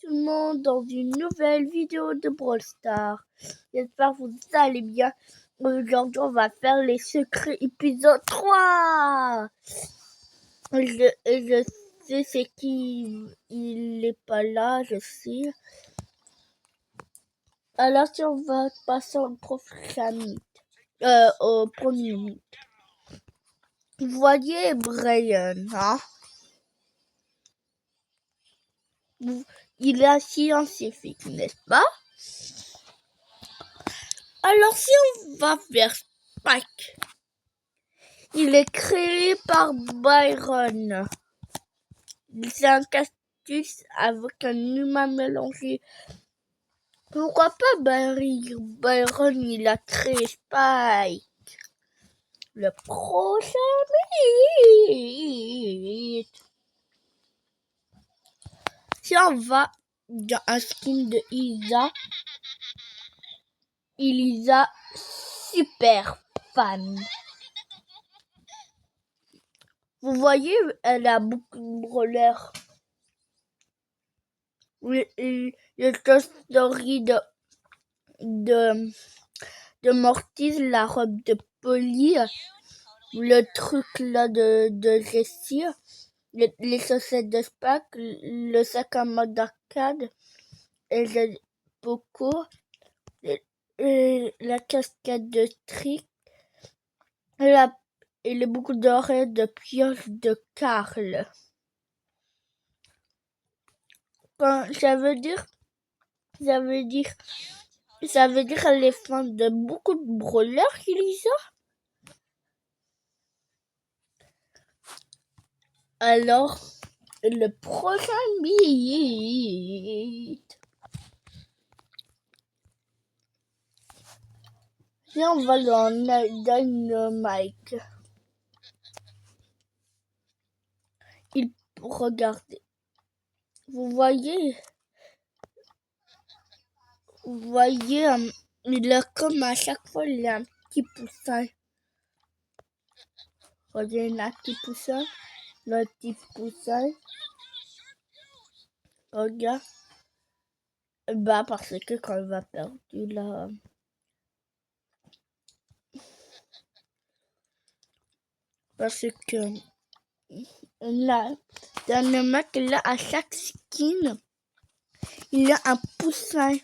tout le monde dans une nouvelle vidéo de Brawl Stars. J'espère que vous allez bien. Aujourd'hui, on va faire les secrets épisode 3. Je sais c'est qui, il n'est pas là, je sais. Alors, si on va passer au prochain au premier mythe. Vous voyez Brian, hein? Il est un scientifique, n'est-ce pas? Alors si on va vers Spike, il est créé par Byron. C'est un cactus avec un humain mélangé. Pourquoi pas Byron, il a créé Spike? Le prochain mythe. Si on va dans un skin de Elisa, super fan. Vous voyez, elle a beaucoup de brawlers. Le Toy Story de Mortis, la robe de Polly, le truc là de Jessie, les chaussettes de Spike, le sac à main d'arcade, et le Poco, la casquette de Trick, et les boucles d'oreilles de pioche de Carl. Ça veut dire elle est fan de beaucoup de brawlers, Elisa. Alors, le prochain mythe. Si on va dans Dynamite. Regardez. Vous voyez, il a comme à chaque fois, il a un petit poussin. Regardez, il a un petit poussin. Le petit poussin. Regarde. Bah, parce que quand il va perdre, là. Parce que là, Dynamite, là, à chaque skin, il a un poussin.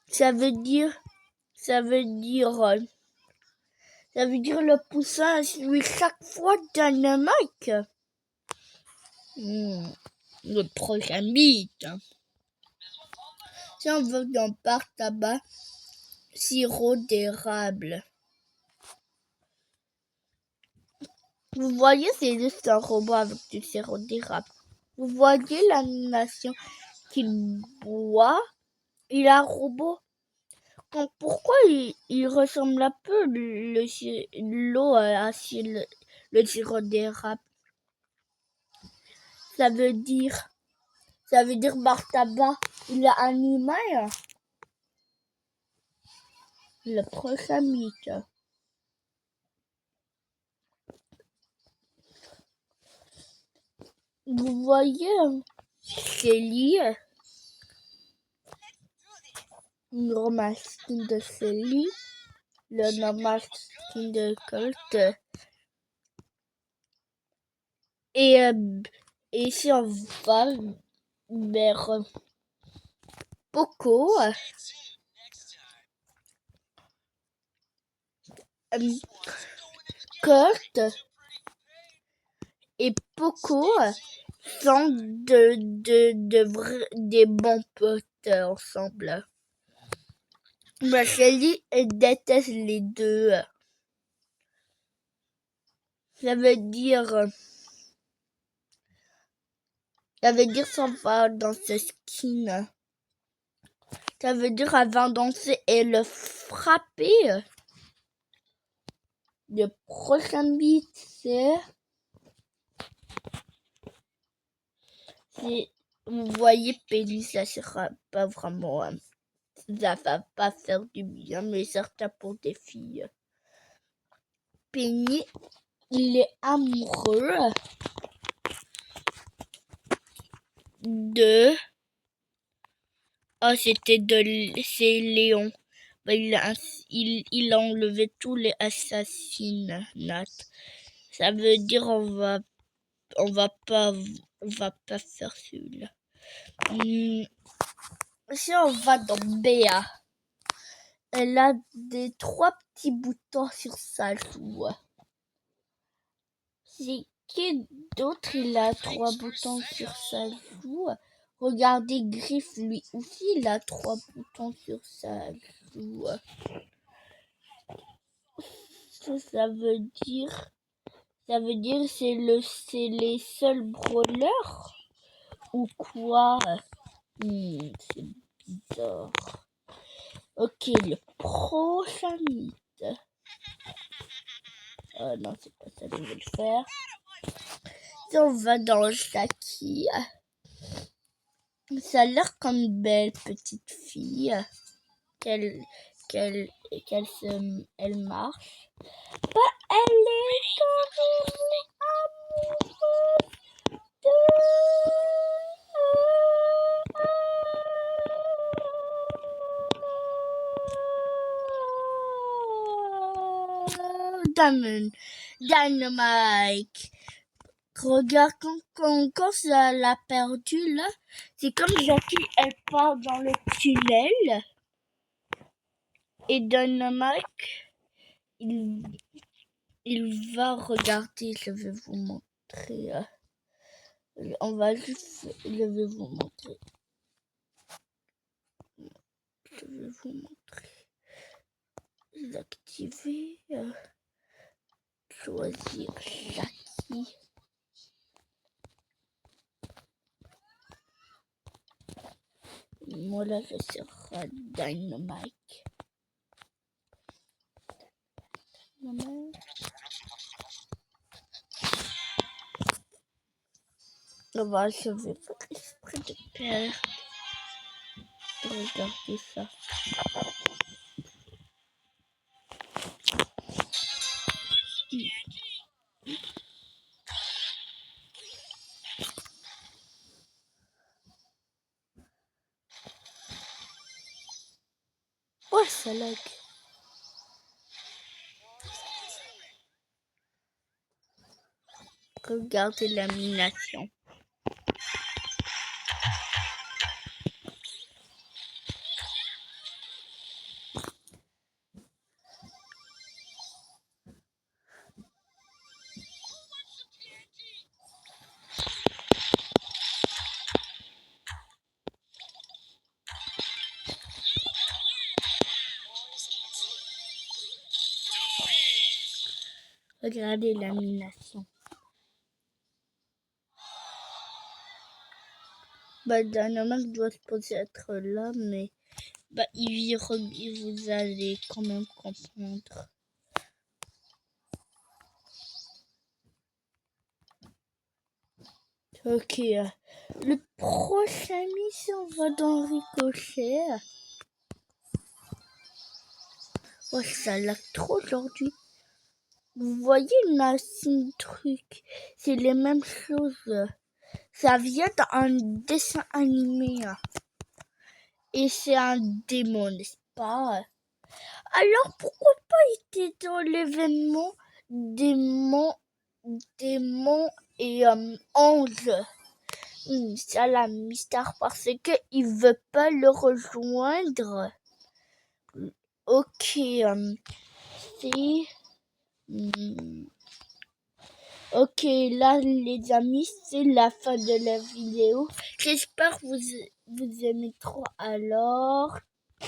Ça veut dire le poussin suit chaque fois Dynamite. Le prochain mythe. Si on veut dans par tabac, sirop d'érable. Vous voyez, c'est juste un robot avec du sirop d'érable. Vous voyez l'animation qu'il boit. Il a un robot. Pourquoi il ressemble un peu l'eau à le sirop d'érable? Ça veut dire Bartaba, il a un humain. Le prochain mythe. Vous voyez, Shelly, une normal skin de Shelly, le normal skin de Colt. Et si on va vers Poco, Colt et Poco sont des bons potes ensemble. Mais Shelly déteste les deux. Ça veut dire ça va dans ce skin. Ça veut dire elle va danser et le frapper. Le prochain beat, vous voyez, Penny, ça sera pas vraiment, ça va pas faire du bien, mais certain pour des filles. Penny, il est amoureux de... Oh, c'est Léon. Bah, il a enlevé tous les assassinats. Ça veut dire on va pas faire celui-là. Si on va dans Béa, elle a des 3 petits boutons sur sa joue. C'est qui d'autre il a 3 boutons sur sa joue? Regardez Griff, lui aussi il a 3 boutons sur sa joue. Ça veut dire c'est les seuls brawlers ou quoi? C'est bizarre. Ok, le prochain mythe. Non, c'est pas ça que je vais le faire. Si on va dans Jackie, ça a l'air comme une belle petite fille. Elle marche. Bah, elle est amoureuse de Dynamite. Regarde, quand ça l'a perdu là, c'est comme Jackie, elle part dans le tunnel. Et Dynamite, il va regarder, je vais vous montrer. Je vais vous montrer. L'activer. Choisir Jackie. Moi là, je serai Dynamite. Bah, je vais faire exprès de perdre. Regardez ça. Oh, ça lag. Regardez l'animation. Regardez l'animation. Bah, Dynamite doit supposer être là, mais bah, vous allez quand même comprendre. Ok, le prochain mission va dans Ricochet. Oh, ça lag trop aujourd'hui. Vous voyez là, c'est un truc. C'est les mêmes choses. Ça vient d'un dessin animé. Et c'est un démon, n'est-ce pas? Alors pourquoi pas il était dans l'événement démon et ange? Ça la mystère parce que il veut pas le rejoindre. Ok, c'est... Ok, là les amis, c'est la fin de la vidéo. J'espère que vous aimez trop. Alors,